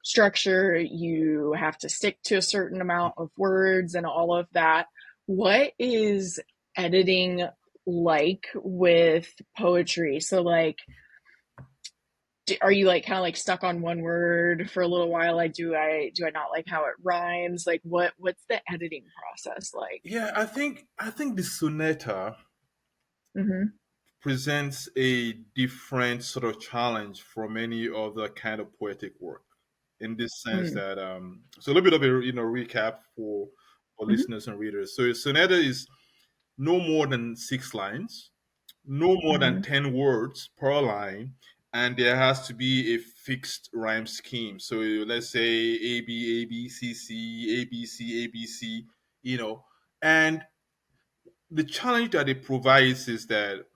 [SPEAKER 1] structure, you have to stick to a certain amount of words and all of that. What is editing like with poetry? So, like, are you like kind of like stuck on one word for a little while? Like, do I not like how it rhymes? Like, what's the editing process like?
[SPEAKER 2] Yeah, I think the sonata
[SPEAKER 1] Mm-hmm.
[SPEAKER 2] presents a different sort of challenge from any other kind of poetic work, in this sense
[SPEAKER 1] Mm.
[SPEAKER 2] that so a little bit of a recap for
[SPEAKER 1] Mm-hmm.
[SPEAKER 2] listeners and readers. So a sonata is no more than 6 lines, no more than
[SPEAKER 1] Mm-hmm.
[SPEAKER 2] 10 words per line, and there has to be a fixed rhyme scheme. So let's say A B A B C C A B C A B C, and the challenge that it provides is that,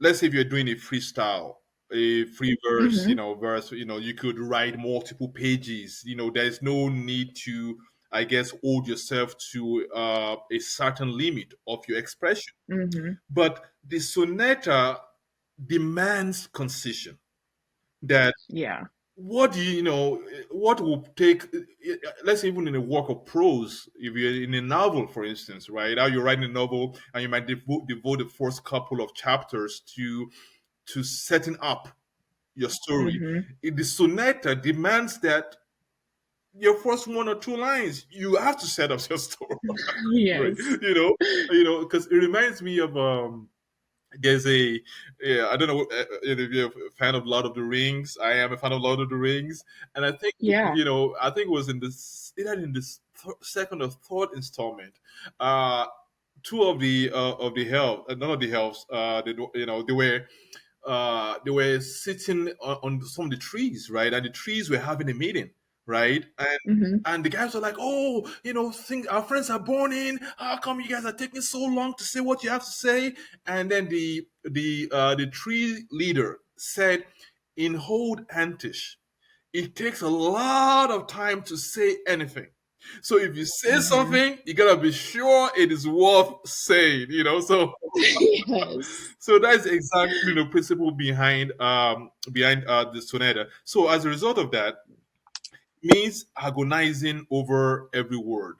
[SPEAKER 2] let's say if you're doing a freestyle, a free verse,
[SPEAKER 1] Mm-hmm.
[SPEAKER 2] you could write multiple pages. There's no need to, I guess, hold yourself to a certain limit of your expression.
[SPEAKER 1] Mm-hmm.
[SPEAKER 2] But the sonata demands concision. That
[SPEAKER 1] Yeah.
[SPEAKER 2] what do you know what will take, let's say even in a work of prose, if you're in a novel, for instance, right? Now you're writing a novel and you might devote the first couple of chapters to setting up your story.
[SPEAKER 1] Mm-hmm.
[SPEAKER 2] The sonata demands that your first 1 or 2 lines, you have to set up your story. Right?
[SPEAKER 1] Yes.
[SPEAKER 2] Because it reminds me of there's a, yeah, I don't know if you're a fan of Lord of the Rings. I am a fan of Lord of the Rings, and I think
[SPEAKER 1] Yeah.
[SPEAKER 2] I think it was in this, either in this second or third installment. Uh, Two of the elves, none of the elves, they were sitting on some of the trees, right? And the trees were having a meeting, right?
[SPEAKER 1] Mm-hmm.
[SPEAKER 2] And the guys were like, "Oh, think our friends are burning. How come you guys are taking so long to say what you have to say?" And then the tree leader said, "In Hold Antish, it takes a lot of time to say anything. So if you say
[SPEAKER 1] Mm-hmm.
[SPEAKER 2] something, you gotta be sure it is worth saying. So
[SPEAKER 1] Yes.
[SPEAKER 2] so that's exactly the principle behind the sonata. So as a result of that, it means agonizing over every word,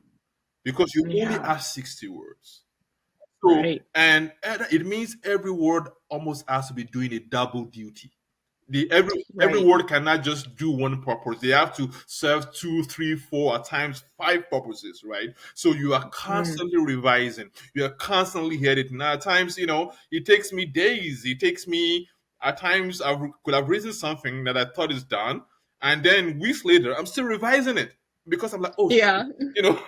[SPEAKER 2] because you only
[SPEAKER 1] Yeah.
[SPEAKER 2] have 60 words. So,
[SPEAKER 1] Right.
[SPEAKER 2] and it means every word almost has to be doing a double duty. Every
[SPEAKER 1] Right.
[SPEAKER 2] word cannot just do one purpose. They have to serve two, three, four, at times 5 purposes, right? So you are
[SPEAKER 1] Mm.
[SPEAKER 2] constantly revising. You are constantly editing. Now, at times, it takes me days. It takes me, at times, could have written something that I thought is done, and then weeks later, I'm still revising it because I'm like, oh shit,
[SPEAKER 1] Yeah.
[SPEAKER 2] you know,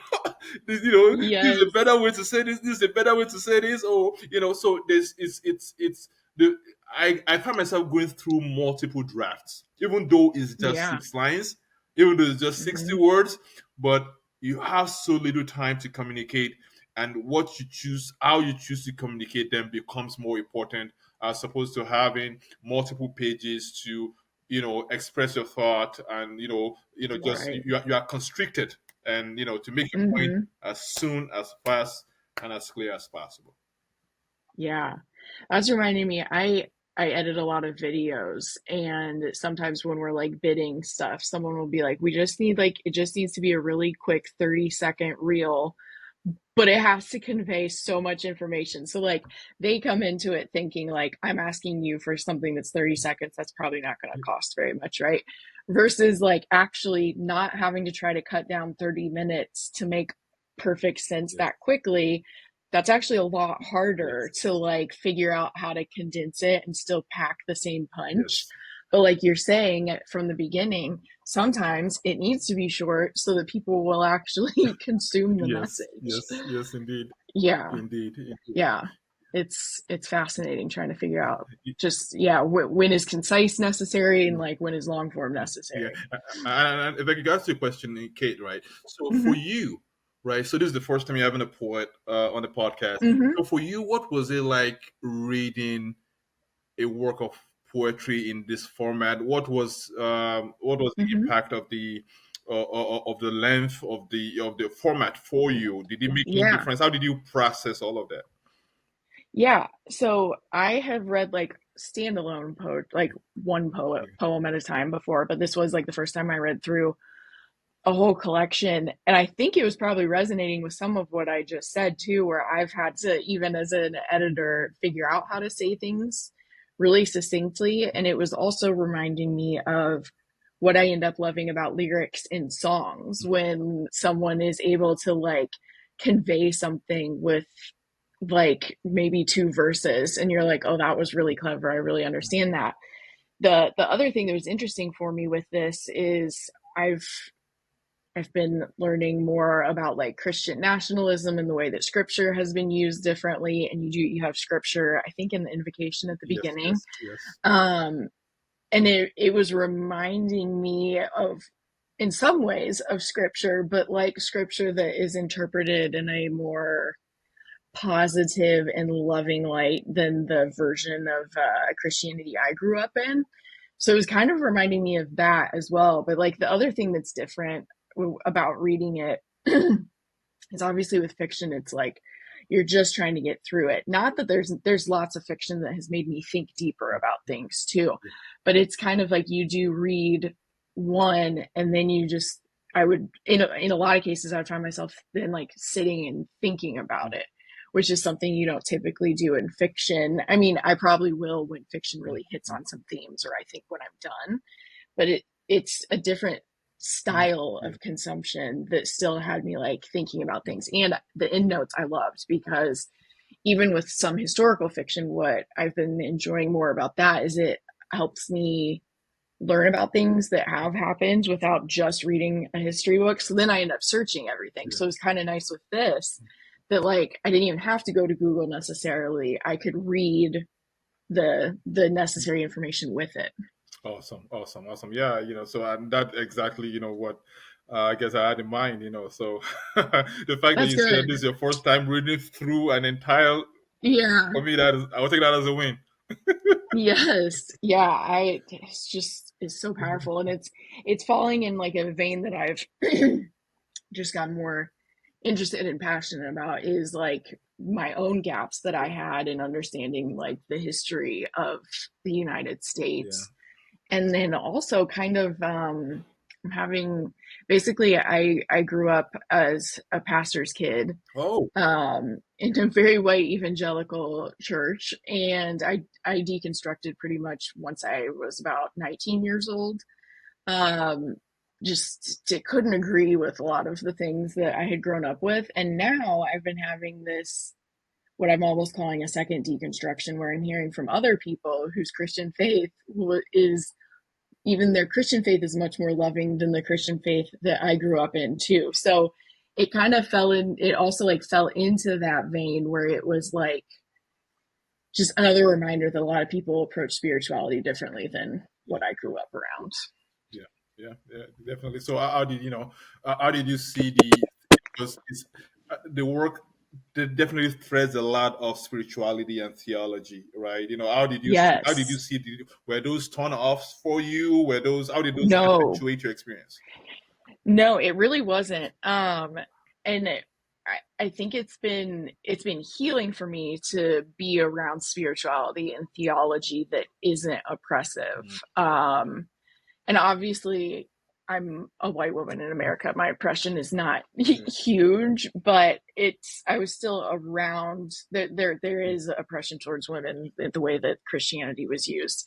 [SPEAKER 2] this is a
[SPEAKER 1] Yes.
[SPEAKER 2] better way to say this. This is a better way to say this. Or so there's it's the I find myself going through multiple drafts, even though it's just
[SPEAKER 1] Yeah.
[SPEAKER 2] 6 lines, even though it's just 60
[SPEAKER 1] Hmm.
[SPEAKER 2] words. But you have so little time to communicate, and what you choose, how you choose to communicate them becomes more important, as opposed to having multiple pages to, express your thought. And just
[SPEAKER 1] Right.
[SPEAKER 2] you are constricted, and to make your point
[SPEAKER 1] Mm-hmm.
[SPEAKER 2] as soon, as fast, and as clear as possible.
[SPEAKER 1] Yeah. That's reminding me, I edit a lot of videos, and sometimes when we're like bidding stuff, someone will be like, we just need like it just needs to be a really quick 30-second reel, but it has to convey so much information. So like they come into it thinking like I'm asking you for something that's 30 seconds, that's probably not going to cost very much, right? Versus like actually not having to try to cut down 30 minutes to make perfect sense
[SPEAKER 2] Yes,
[SPEAKER 1] that quickly. That's actually a lot harder
[SPEAKER 2] yes,
[SPEAKER 1] to like figure out how to condense it and still pack the same punch.
[SPEAKER 2] yes,
[SPEAKER 1] But like you're saying from the beginning, sometimes it needs to be short so that people will actually consume the
[SPEAKER 2] yes,
[SPEAKER 1] message.
[SPEAKER 2] yes, yes, indeed,
[SPEAKER 1] Yeah,
[SPEAKER 2] indeed, indeed.
[SPEAKER 1] yeah. It's fascinating trying to figure out just when is concise necessary and like when is long form
[SPEAKER 2] Yeah,
[SPEAKER 1] necessary.
[SPEAKER 2] and if I could ask you a question, Kate, right? So for
[SPEAKER 1] Hmm.
[SPEAKER 2] you, right? So this is the first time you're having a poet on the podcast.
[SPEAKER 1] Hmm.
[SPEAKER 2] So for you, what was it like reading a work of poetry in this format? What was the
[SPEAKER 1] Hmm.
[SPEAKER 2] impact of the length of the format for you? Did it make any
[SPEAKER 1] Yeah,
[SPEAKER 2] difference? How did you process all of that?
[SPEAKER 1] yeah. So I have read like standalone like one
[SPEAKER 2] Yeah.
[SPEAKER 1] poem at a time before, but this was like the first time I read through a whole collection. And I think it was probably resonating with some of what I just said too, where I've had to, even as an editor, figure out how to say things really succinctly. And it was also reminding me of what I end up loving about lyrics in songs when someone is able to like convey something with like maybe two verses and you're like, oh, that was really clever, I really understand that. The other thing that was interesting for me with this is I've been learning more about like Christian nationalism and the way that scripture has been used differently. And you have scripture, I think, in the invocation at the
[SPEAKER 2] Yes,
[SPEAKER 1] beginning.
[SPEAKER 2] yes, yes,
[SPEAKER 1] Um, and it was reminding me of, in some ways, of scripture, but like scripture that is interpreted in a more positive and loving light than the version of Christianity I grew up in. So it was kind of reminding me of that as well. But like the other thing that's different about reading it is obviously with fiction, it's like you're just trying to get through it. Not that there's lots of fiction that has made me think deeper about things too,
[SPEAKER 2] yeah,
[SPEAKER 1] but it's kind of like you do read one and then you just I would in a lot of cases I would find myself then like sitting and thinking about it, which is something you don't typically do in fiction. I mean, I probably will when fiction really hits on some themes, or I think when I'm done, but it's a different style
[SPEAKER 2] yeah,
[SPEAKER 1] of consumption that still had me like thinking about things. And the end notes I loved because even with some historical fiction, what I've been enjoying more about that is it helps me learn about things that have happened without just reading a history book. So then I end up searching everything.
[SPEAKER 2] yeah.
[SPEAKER 1] So it's kind of nice with this that like I didn't even have to go to Google necessarily. I could read the necessary information with it.
[SPEAKER 2] Awesome, awesome, awesome. Yeah, so and that exactly, what I guess I had in mind, So the fact that
[SPEAKER 1] That's
[SPEAKER 2] you said
[SPEAKER 1] good.
[SPEAKER 2] this is your first time reading through an entire,
[SPEAKER 1] Yeah.
[SPEAKER 2] for me, I would take that as a win.
[SPEAKER 1] Yes. Yeah. It's just, it's so powerful. And it's falling in like a vein that I've just gotten more interested and passionate about is like my own gaps that I had in understanding like the history of the United
[SPEAKER 2] Yeah.
[SPEAKER 1] States. And then also kind of, having basically I grew up as a pastor's kid
[SPEAKER 2] Oh,
[SPEAKER 1] in a very white evangelical church, and I deconstructed pretty much once I was about 19 years old. Um, couldn't agree with a lot of the things that I had grown up with, and now I've been having this what I'm almost calling a second deconstruction, where I'm hearing from other people whose Christian faith is even their Christian faith is much more loving than the Christian faith that I grew up in too. So it kind of it also like fell into that vein where it was like just another reminder that a lot of people approach spirituality differently than
[SPEAKER 2] yeah,
[SPEAKER 1] what I grew up around.
[SPEAKER 2] yeah, yeah, definitely. So how did how did you see the because the work that definitely threads a lot of spirituality and theology, right? How did you
[SPEAKER 1] Yes.
[SPEAKER 2] see were those turn offs for you? Were those how did those
[SPEAKER 1] No.
[SPEAKER 2] accentuate your experience?
[SPEAKER 1] No, it really wasn't. And I think it's been healing for me to be around spirituality and theology that isn't oppressive.
[SPEAKER 2] Mm,
[SPEAKER 1] And obviously, I'm a white woman in America. My oppression is not
[SPEAKER 2] yeah,
[SPEAKER 1] huge, but I was still around. There is oppression towards women the way that Christianity was used,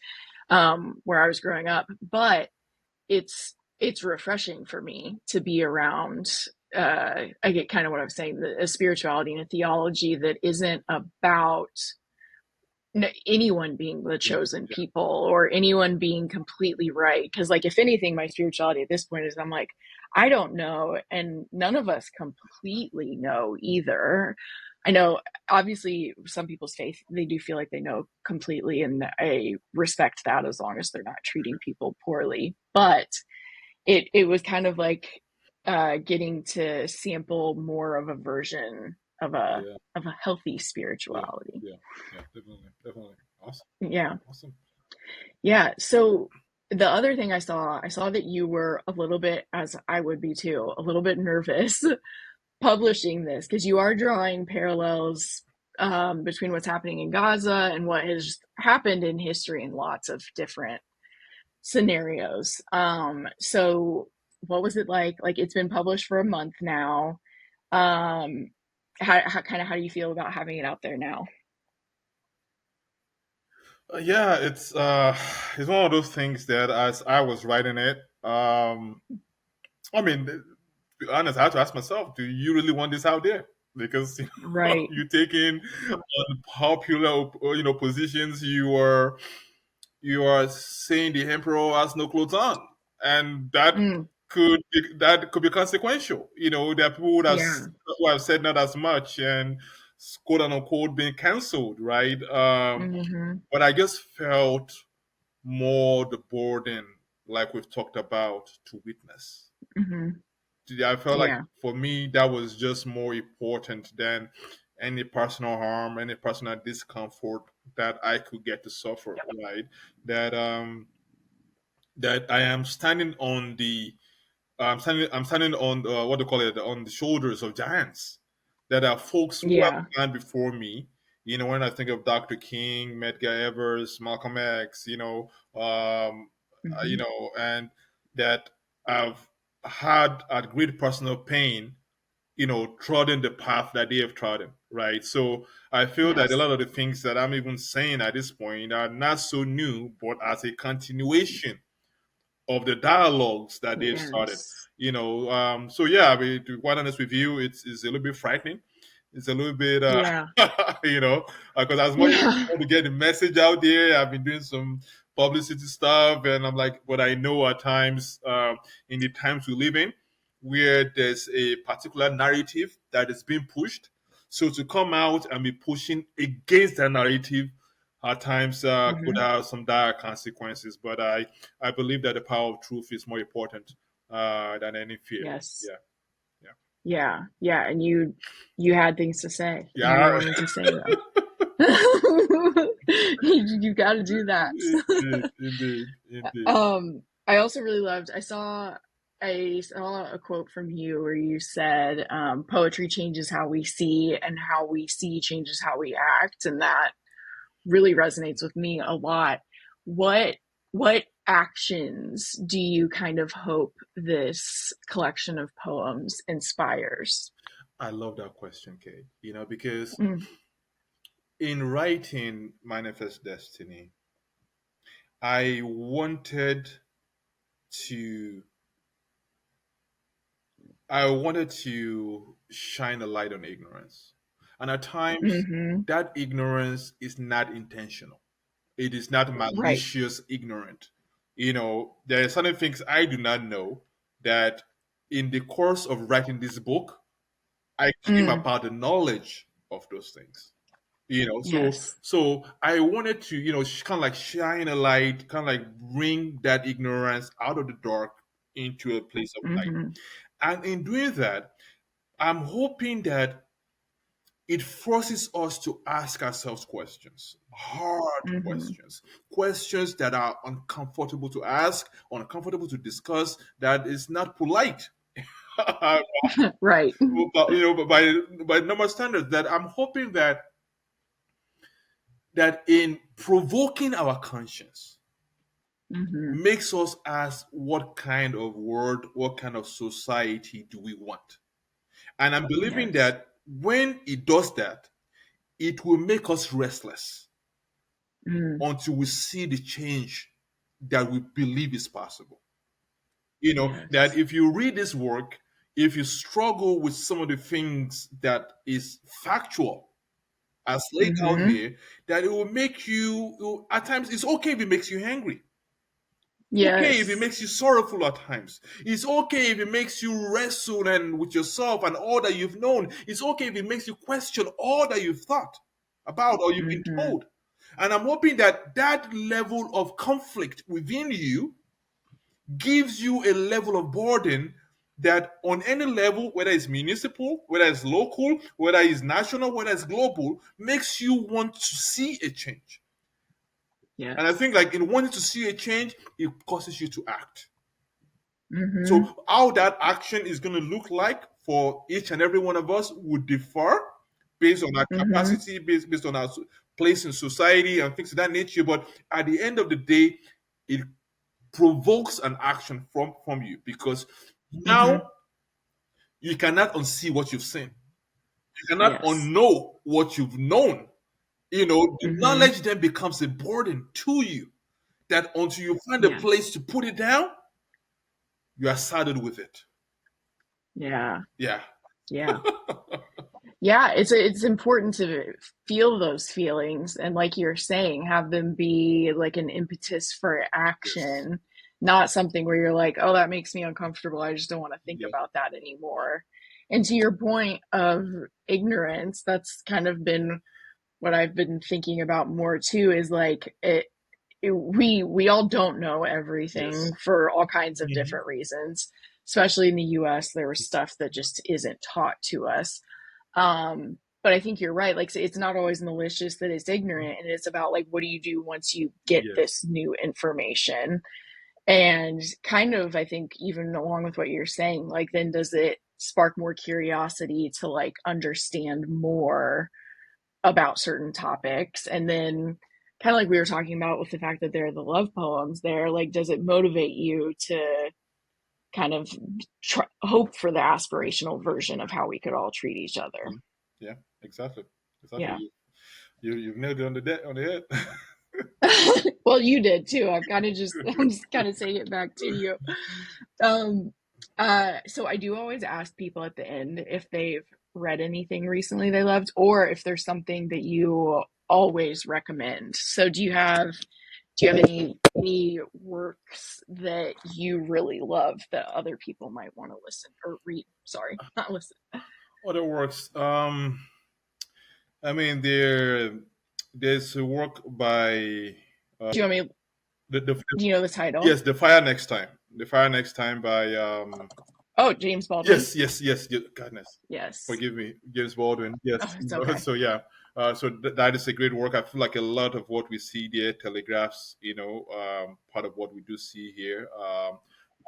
[SPEAKER 1] where I was growing up. But it's refreshing for me to be around. I get kind of what I'm saying, a spirituality and a theology that isn't about anyone being the
[SPEAKER 2] yeah,
[SPEAKER 1] chosen
[SPEAKER 2] yeah,
[SPEAKER 1] people or anyone being completely right. Because, like, if anything, my spirituality at this point is I'm like, I don't know. And none of us completely know either. I know, obviously, some people's faith, they do feel like they know completely. And I respect that as long as they're not treating people poorly. But it was kind of like getting to sample more of a version
[SPEAKER 2] yeah,
[SPEAKER 1] of a healthy
[SPEAKER 2] yeah,
[SPEAKER 1] spirituality.
[SPEAKER 2] yeah, yeah, definitely, definitely. Awesome,
[SPEAKER 1] Yeah.
[SPEAKER 2] awesome.
[SPEAKER 1] Yeah. So the other thing I saw that you were a little bit, as I would be too, a little bit nervous publishing this because you are drawing parallels between what's happening in Gaza and what has happened in history in lots of different scenarios. So what was it like? Like, it's been published for a month now. Um, how do you feel about having it out there now?
[SPEAKER 2] Yeah, it's one of those things that as I was writing it, I mean, to be honest, I had to ask myself, do you really want this out there? Because
[SPEAKER 1] Right.
[SPEAKER 2] you take in unpopular, positions. You are saying the emperor has no clothes on, and
[SPEAKER 1] Mm,
[SPEAKER 2] that could be consequential. There are people
[SPEAKER 1] yeah.
[SPEAKER 2] who have said not as much and quote unquote being cancelled, right?
[SPEAKER 1] Hmm.
[SPEAKER 2] But I just felt more the burden, like we've talked about, to witness.
[SPEAKER 1] Hmm.
[SPEAKER 2] I felt like
[SPEAKER 1] Yeah.
[SPEAKER 2] for me that was just more important than any personal harm, any personal discomfort that I could get to suffer. Right? That that I am standing on the I'm standing on what do you call it, on the shoulders of giants. That are folks who have
[SPEAKER 1] Yeah.
[SPEAKER 2] gone before me. When I think of Dr. King, Medgar Evers, Malcolm X,
[SPEAKER 1] Hmm.
[SPEAKER 2] and that I've had at great personal pain, trodden the path that they have trodden, right? So I feel that a
[SPEAKER 1] Yes.
[SPEAKER 2] lot of the things that I'm even saying at this point are not so new, but as a continuation of the dialogues that they've started.
[SPEAKER 1] Yes.
[SPEAKER 2] So yeah, I mean, to be quite honest with you, it's a little bit frightening. It's a little bit,
[SPEAKER 1] Yeah.
[SPEAKER 2] because as much as
[SPEAKER 1] Yeah.
[SPEAKER 2] I want to get the message out there, I've been doing some publicity stuff, and I'm like, but I know at times, in the times we live in, where there's a particular narrative that is being pushed, so to come out and be pushing against that narrative at times could
[SPEAKER 1] Hmm.
[SPEAKER 2] have some dire consequences. But I believe that the power of truth is more important than any fear.
[SPEAKER 1] Yes.
[SPEAKER 2] Yeah, yeah,
[SPEAKER 1] Yeah. Yeah. And you had things to say and you
[SPEAKER 2] yeah.
[SPEAKER 1] wanted to say them. You got to do that.
[SPEAKER 2] Indeed, indeed, indeed.
[SPEAKER 1] I also really loved, I saw a quote from you where you said, poetry changes how we see and how we see changes how we act. And that really resonates with me a lot. What, what actions do you kind of hope this collection of poems inspires?
[SPEAKER 2] I love that question, Kate. Because
[SPEAKER 1] Mm,
[SPEAKER 2] in writing Manifest Destiny, I wanted to I wanted to shine a light on ignorance. And at times,
[SPEAKER 1] hmm.
[SPEAKER 2] that ignorance is not intentional. It is not
[SPEAKER 1] Right.
[SPEAKER 2] malicious ignorant. There are certain things I do not know that in the course of writing this book, I came
[SPEAKER 1] Mm,
[SPEAKER 2] about the knowledge of those things. So
[SPEAKER 1] yes.
[SPEAKER 2] I wanted to, kind of like shine a light, kind of like bring that ignorance out of the dark into a place of light.
[SPEAKER 1] Mm-hmm.
[SPEAKER 2] And in doing that, I'm hoping that it forces us to ask ourselves questions, hard
[SPEAKER 1] Mm-hmm.
[SPEAKER 2] questions, questions that are uncomfortable to ask, uncomfortable to discuss, that is not polite.
[SPEAKER 1] Right.
[SPEAKER 2] But by normal standards, that I'm hoping that in provoking our conscience
[SPEAKER 1] Mm-hmm.
[SPEAKER 2] makes us ask what kind of world, what kind of society do we want? And I'm believing
[SPEAKER 1] Yes.
[SPEAKER 2] that when it does that, it will make us restless
[SPEAKER 1] Mm.
[SPEAKER 2] until we see the change that we believe is possible. That
[SPEAKER 1] Yes.
[SPEAKER 2] if you read this work, if you struggle with some of the things that is factual as laid out
[SPEAKER 1] Mm-hmm.
[SPEAKER 2] here, that it will make you, at times, it's okay if it makes you angry. Okay if it
[SPEAKER 1] Yes.
[SPEAKER 2] makes you sorrowful at times. It's okay if it makes you wrestle and with yourself and all that you've known. It's okay if it makes you question all that you've thought about or you've been
[SPEAKER 1] Mm-hmm.
[SPEAKER 2] told. And I'm hoping that that level of conflict within you gives you a level of burden that on any level, whether it's municipal, whether it's local, whether it's national, whether it's global, makes you want to see a change. And I
[SPEAKER 1] Yes.
[SPEAKER 2] think, like, in wanting to see a change, it causes you to act.
[SPEAKER 1] Mm-hmm.
[SPEAKER 2] So how that action is going to look like for each and every one of us would differ based on our
[SPEAKER 1] Mm-hmm.
[SPEAKER 2] capacity, based on our place in society and things of that nature. But at the end of the day, it provokes an action from you, because
[SPEAKER 1] Mm-hmm.
[SPEAKER 2] now you cannot unsee what you've seen. You cannot
[SPEAKER 1] Yes.
[SPEAKER 2] unknow what you've known. The
[SPEAKER 1] Mm-hmm.
[SPEAKER 2] knowledge then becomes a burden to you, that until you find a
[SPEAKER 1] Yes.
[SPEAKER 2] place to put it down, you are saddled with it.
[SPEAKER 1] Yeah.
[SPEAKER 2] Yeah.
[SPEAKER 1] Yeah. Yeah, it's important to feel those feelings and like you're saying, have them be like an impetus for
[SPEAKER 2] Yes.
[SPEAKER 1] action, not something where you're like, "Oh, that makes me uncomfortable. I just don't want to think
[SPEAKER 2] Yeah.
[SPEAKER 1] about that anymore." And to your point of ignorance, that's kind of been what I've been thinking about more too is like we all don't know
[SPEAKER 2] Yes.
[SPEAKER 1] everything for all kinds of
[SPEAKER 2] Hmm.
[SPEAKER 1] different reasons. Especially in the US, there was stuff that just isn't taught to us. But I think you're right. Like, it's not always malicious that it's ignorant, and it's about like, what do you do once you get
[SPEAKER 2] Yes.
[SPEAKER 1] this new information? And kind of, I think, even along with what you're saying, like, then does it spark more curiosity to like understand more about certain topics? And then, kind of like we were talking about with the fact that there are the love poems there, like, does it motivate you to kind of hope for the aspirational version of how we could all treat each other?
[SPEAKER 2] Mhm. Yeah. Exactly. Exactly.
[SPEAKER 1] Yeah.
[SPEAKER 2] You've nailed it on the head.
[SPEAKER 1] Well, you did too. I'm just kind of saying it back to you. Um, so I do always ask people at the end if they've read anything recently they loved, or if there's something that you always recommend. So do you have any works that you really love that other people might want to listen or read? Sorry, not listen.
[SPEAKER 2] Other works. I mean, there's a work by
[SPEAKER 1] Do you want me?
[SPEAKER 2] the
[SPEAKER 1] Do you know the title?
[SPEAKER 2] yes, the fire next time. The fire next time by
[SPEAKER 1] Oh, James Baldwin.
[SPEAKER 2] yes. Goodness,
[SPEAKER 1] Yes.
[SPEAKER 2] forgive me, James Baldwin. Yes,
[SPEAKER 1] Oh, it's okay.
[SPEAKER 2] so yeah. That is a great work. I feel like a lot of what we see there telegraphs, part of what we do see here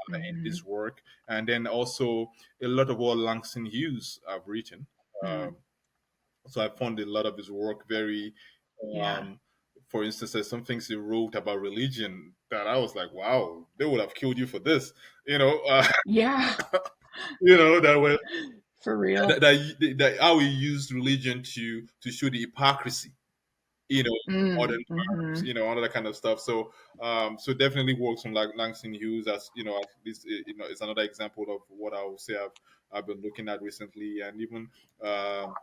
[SPEAKER 2] in
[SPEAKER 1] Mm-hmm.
[SPEAKER 2] this work, and then also a lot of what Langston Hughes have written.
[SPEAKER 1] Mm.
[SPEAKER 2] Um, so I found a lot of his work very,
[SPEAKER 1] Yeah.
[SPEAKER 2] um, for instance, there's some things he wrote about religion that I was like, wow, they would have killed you for this,
[SPEAKER 1] Yeah.
[SPEAKER 2] that were
[SPEAKER 1] For real.
[SPEAKER 2] that how he used religion to show the hypocrisy, modern terms,
[SPEAKER 1] Mm-hmm.
[SPEAKER 2] all that kind of stuff. So definitely works from like Langston Hughes, as at least it's another example of what I would say I've been looking at recently, and even um,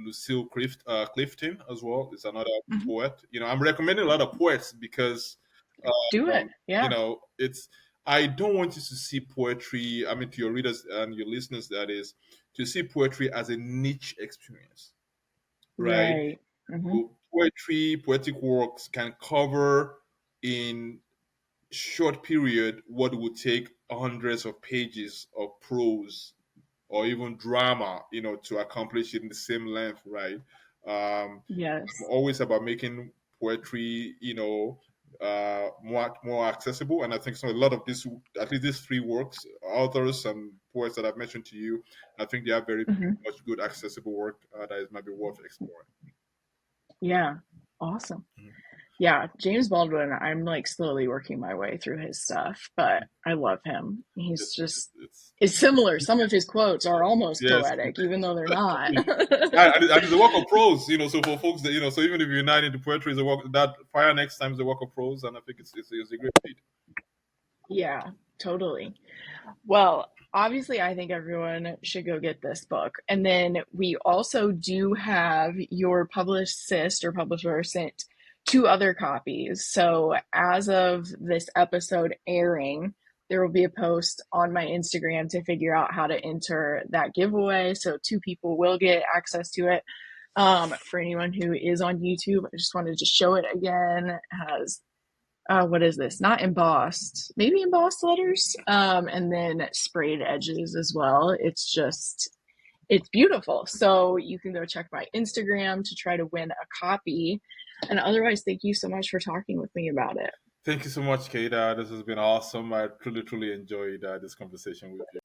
[SPEAKER 2] Lucille Clifton as well is another
[SPEAKER 1] Mm-hmm.
[SPEAKER 2] poet. I'm recommending a lot of poets because
[SPEAKER 1] Do it. Yeah.
[SPEAKER 2] it's I don't want you to see poetry. I mean, to your readers and your listeners, that is, to see poetry as a niche experience, right?
[SPEAKER 1] Right. Mm-hmm.
[SPEAKER 2] Poetry, poetic works can cover in short period what would take hundreds of pages of prose or even drama, to accomplish it in the same length, right? I'm
[SPEAKER 1] Yes.
[SPEAKER 2] always about making poetry, more accessible. And I think a lot of this, at least these three works, authors and poets that I've mentioned to you, I think they are very
[SPEAKER 1] Hmm.
[SPEAKER 2] much good, accessible work might be worth exploring.
[SPEAKER 1] Yeah. Awesome.
[SPEAKER 2] Mhm.
[SPEAKER 1] Yeah, James Baldwin, I'm like slowly working my way through his stuff, but I love him. He's just,
[SPEAKER 2] It's
[SPEAKER 1] it's similar. Some of his quotes are almost
[SPEAKER 2] yes.
[SPEAKER 1] poetic, even though they're not.
[SPEAKER 2] And it's a work of prose, so for folks that, so even if you're not into poetry, is a work that Fire Next Time is a work of prose, and I think it's a great read.
[SPEAKER 1] Yeah, totally. Well, obviously, I think everyone should go get this book. And then we also do have your publicist or publisher sent two other copies. So as of this episode airing, there will be a post on my Instagram to figure out how to enter that giveaway. So two people will get access to it. For anyone who is on YouTube, I just wanted to show it again. It has what is this? Not embossed, maybe embossed letters, and then sprayed edges as well. It's beautiful. So you can go check my Instagram to try to win a copy. And otherwise, thank you so much for talking with me about it.
[SPEAKER 2] Thank you so much, Kate. This has been awesome. I truly, truly enjoyed this conversation with you.